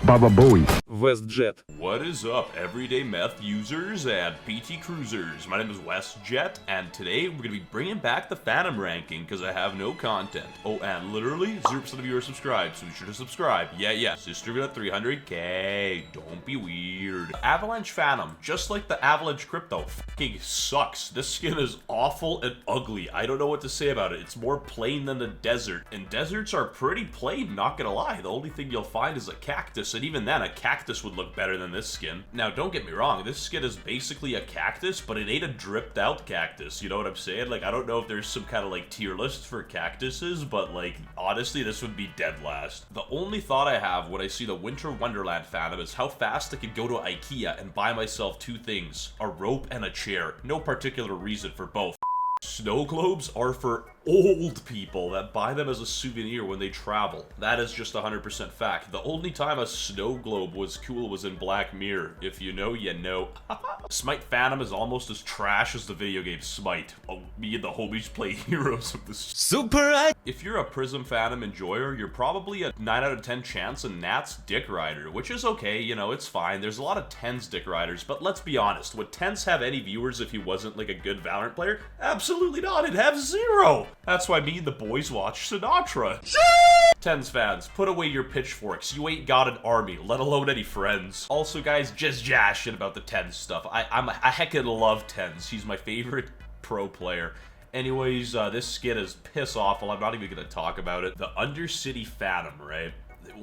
Baba Bowie. WestJett. What is up, everyday meth users and PT cruisers? My name is WestJett, and today we're going to be bringing back the Phantom ranking because I have no content. Oh, and literally 0% of you are subscribed, so be sure to subscribe. Yeah, sister at 300k. Don't be weird. Avalanche Phantom, just like the Avalanche Crypto, fucking sucks. This skin is awful and ugly. I don't know what to say about it. It's more plain than the desert, and deserts are pretty plain, not gonna lie. The only thing you'll find is a cactus, and even then, a cactus would look better than this skin. Now, don't get me wrong, this skin is basically a cactus, but it ain't a dripped out cactus, you know what I'm saying? Like, I don't know if there's some kind of, like, tier list for cactuses, but, like, honestly, this would be dead last. The only thought I have when I see the Winter Wonderland Phantom is how fast I could go to IKEA and buy myself two things, a rope and a chair. No particular reason for both. Snow globes are for old people that buy them as a souvenir when they travel. That is just 100% fact. The only time a snow globe was cool was in Black Mirror. If you know, you know. Smite Phantom is almost as trash as the video game Smite. Oh, me and the homies play heroes of this. Super! If you're a Prism Phantom enjoyer, you're probably a 9 out of 10 chance in Nat's Dick Rider, which is okay, you know, it's fine. There's a lot of 10s Dick Riders, but let's be honest, would 10s have any viewers if he wasn't like a good Valorant player? Absolutely not, it'd have 0! That's why me and the boys watch Sinatra. 10s fans, put away your pitchforks. You ain't got an army, let alone any friends. Also, guys, just jashing about the 10s stuff. I heckin' love 10s. He's my favorite pro player. Anyways, this skin is piss awful. I'm not even gonna talk about it. The Undercity Phantom, right?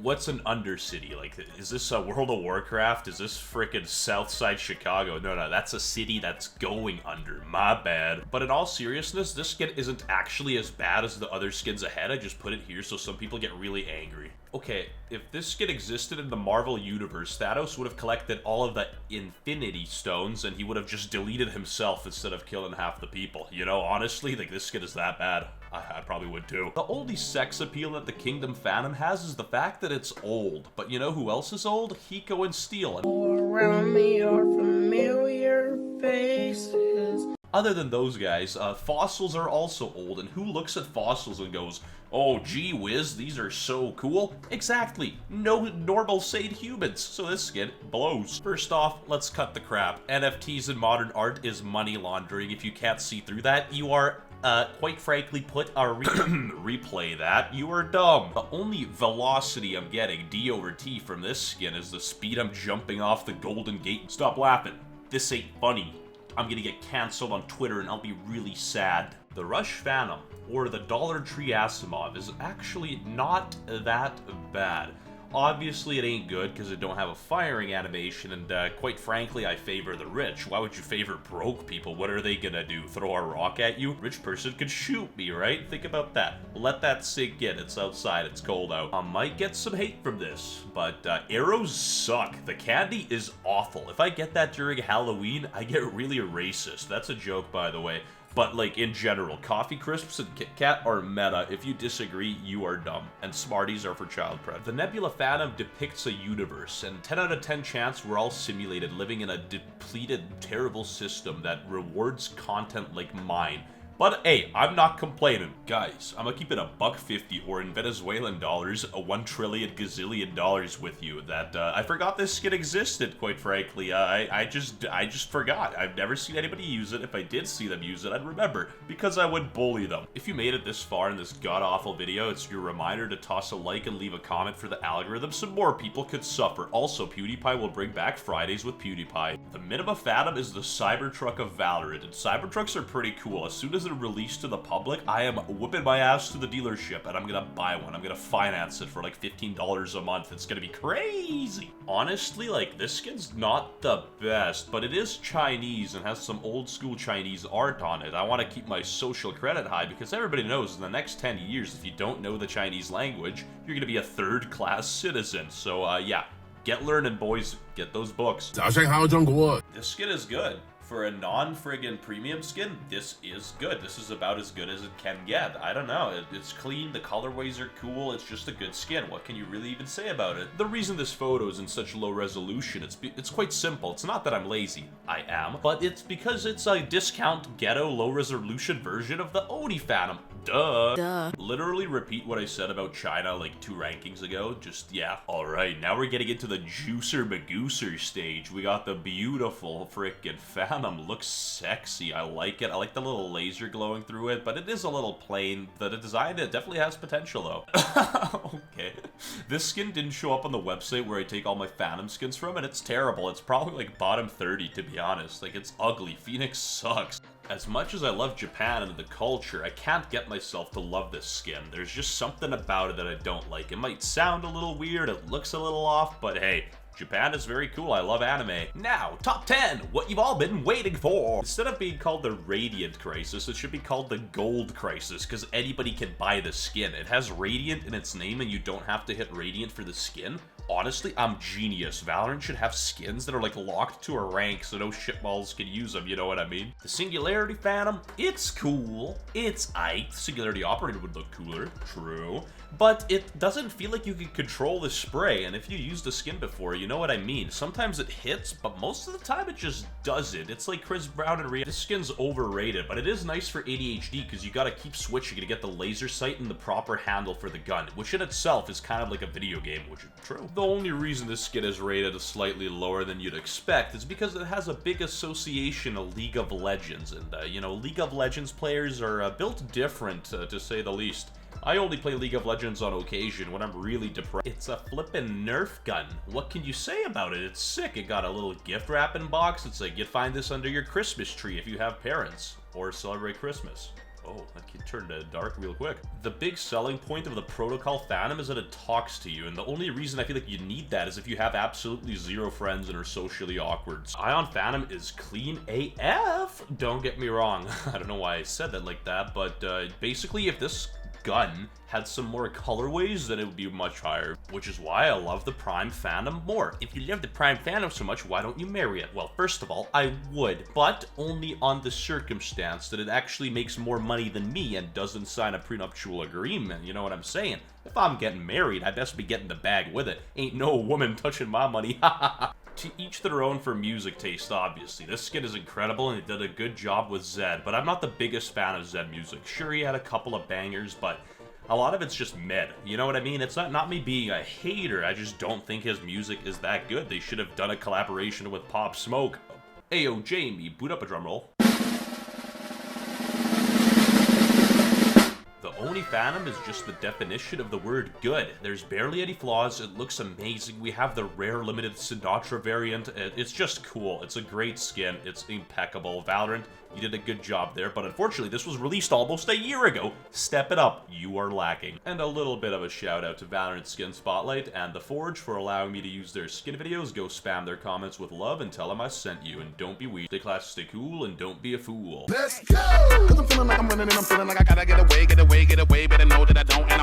What's an Undercity? Like, is this a World of Warcraft? Is this frickin' Southside Chicago? No, that's a city that's going under. My bad. But in all seriousness, this skin isn't actually as bad as the other skins ahead. I just put it here so some people get really angry. Okay, if this skin existed in the Marvel Universe, Thanos would have collected all of the Infinity Stones and he would have just deleted himself instead of killing half the people. You know, honestly, like, this skin is that bad. I probably would too. The only sex appeal that the Kingdom Phantom has is the fact that it's old. But you know who else is old? Hiko and Steel. Around me are familiar faces. Other than those guys, fossils are also old, and who looks at fossils and goes, oh gee whiz, these are so cool? Exactly, no normal sane humans, so this skin blows. First off, let's cut the crap. NFTs in modern art is money laundering. If you can't see through that, you are quite frankly, put a replay that, you are dumb. The only velocity I'm getting, D over T, from this skin is the speed I'm jumping off the Golden Gate. Stop laughing. This ain't funny. I'm gonna get cancelled on Twitter and I'll be really sad. The Rush Phantom, or the Dollar Tree Asimov, is actually not that bad. Obviously, it ain't good because it don't have a firing animation, and quite frankly, I favor the rich. Why would you favor broke people? What are they gonna do? Throw a rock at you? Rich person could shoot me, right? Think about that. Let that sink in. It's outside. It's cold out. I might get some hate from this, but arrows suck. The candy is awful. If I get that during Halloween, I get really racist. That's a joke, by the way. But, like, in general, Coffee Crisps and Kit Kat are meta. If you disagree, you are dumb. And Smarties are for child prep. The Nebula Phantom depicts a universe, and 10 out of 10 chance we're all simulated living in a depleted, terrible system that rewards content like mine. But hey, I'm not complaining. Guys, I'm gonna keep it $1.50, or in Venezuelan dollars, a 1 trillion gazillion dollars with you. That, I forgot this skin existed, quite frankly. I just forgot. I've never seen anybody use it. If I did see them use it, I'd remember, because I would bully them. If you made it this far in this god-awful video, it's your reminder to toss a like and leave a comment for the algorithm so more people could suffer. Also, PewDiePie will bring back Fridays with PewDiePie. The Minima Phantom is the Cybertruck of Valorant, and Cybertrucks are pretty cool. As soon as they're released to the public, I am whipping my ass to the dealership and I'm gonna buy one. I'm gonna finance it for like $15 a month. It's gonna be crazy. Honestly, like, this skin's not the best, but it is Chinese and has some old school Chinese art on it. I want to keep my social credit high because everybody knows in the next 10 years, if you don't know the Chinese language, you're gonna be a third-class citizen. So, yeah. Get learning, boys. Get those books. This skin is good. For a non-friggin' premium skin, this is good. This is about as good as it can get. I don't know. It's clean. The colorways are cool. It's just a good skin. What can you really even say about it? The reason this photo is in such low resolution, it's quite simple. It's not that I'm lazy. I am. But it's because it's a discount ghetto low resolution version of the Oni Phantom. Duh. Literally repeat what I said about China like 2 rankings ago. Just, yeah. Alright, now we're getting into the juicer magooser stage. We got the beautiful frickin' Phantom. Looks sexy. I like it. I like the little laser glowing through it, but it is a little plain. The design, it definitely has potential though. Okay. This skin didn't show up on the website where I take all my Phantom skins from, and it's terrible. It's probably like bottom 30 to be honest. Like, it's ugly. Phoenix sucks. As much as I love Japan and the culture, I can't get myself to love this skin. There's just something about it that I don't like. It might sound a little weird, it looks a little off, but hey, Japan is very cool. I love anime. Now, top 10, what you've all been waiting for. Instead of being called the Radiant Crisis, it should be called the Gold Crisis, because anybody can buy the skin. It has Radiant in its name, and you don't have to hit Radiant for the skin. Honestly, I'm genius. Valorant should have skins that are like locked to a rank so no shitballs can use them, you know what I mean? The Singularity Phantom, it's cool. It's aight. Singularity Operator would look cooler, true. But it doesn't feel like you can control the spray, and if you used the skin before, you know what I mean. Sometimes it hits, but most of the time it just doesn't. It's like Chris Brown and Rhea. This skin's overrated, but it is nice for ADHD because you gotta keep switching to get the laser sight and the proper handle for the gun, which in itself is kind of like a video game, which is true. The only reason this skin is rated slightly lower than you'd expect is because it has a big association to League of Legends, and you know, League of Legends players are built different, to say the least. I only play League of Legends on occasion when I'm really depressed. It's a flippin' Nerf gun. What can you say about it? It's sick. It got a little gift wrapping box. It's like you'd find this under your Christmas tree if you have parents or celebrate Christmas. Oh, that kid turned dark real quick. The big selling point of the Protocol Phantom is that it talks to you, and the only reason I feel like you need that is if you have absolutely zero friends and are socially awkward. Ion Phantom is clean AF. Don't get me wrong. I don't know why I said that like that, but basically if this gun had some more colorways, then it would be much higher, which is why I love the Prime Phantom more. If you love the Prime Phantom so much, why don't you marry it? Well, first of all, I would, but only on the circumstance that it actually makes more money than me and doesn't sign a prenuptial agreement, you know what I'm saying? If I'm getting married, I best be getting the bag with it. Ain't no woman touching my money, To each their own for music taste, obviously. This skin is incredible and it did a good job with Zed, but I'm not the biggest fan of Zed music. Sure, he had a couple of bangers, but a lot of it's just mid. You know what I mean? It's not me being a hater, I just don't think his music is that good. They should have done a collaboration with Pop Smoke. Ayo, Jamie, boot up a drum roll. The Oni Phantom is just the definition of the word good. There's barely any flaws, it looks amazing, we have the rare limited Sinatra variant, it's just cool, it's a great skin, it's impeccable. Valorant, you did a good job there, but unfortunately this was released almost a year ago. Step it up, you are lacking. And a little bit of a shout out to Valorant Skin Spotlight and The Forge for allowing me to use their skin videos. Go spam their comments with love and tell them I sent you, and don't be weak. Stay classy, stay cool, and don't be a fool. Let's go! Cause I'm feeling like I'm running and I'm feeling like I gotta get away, better know that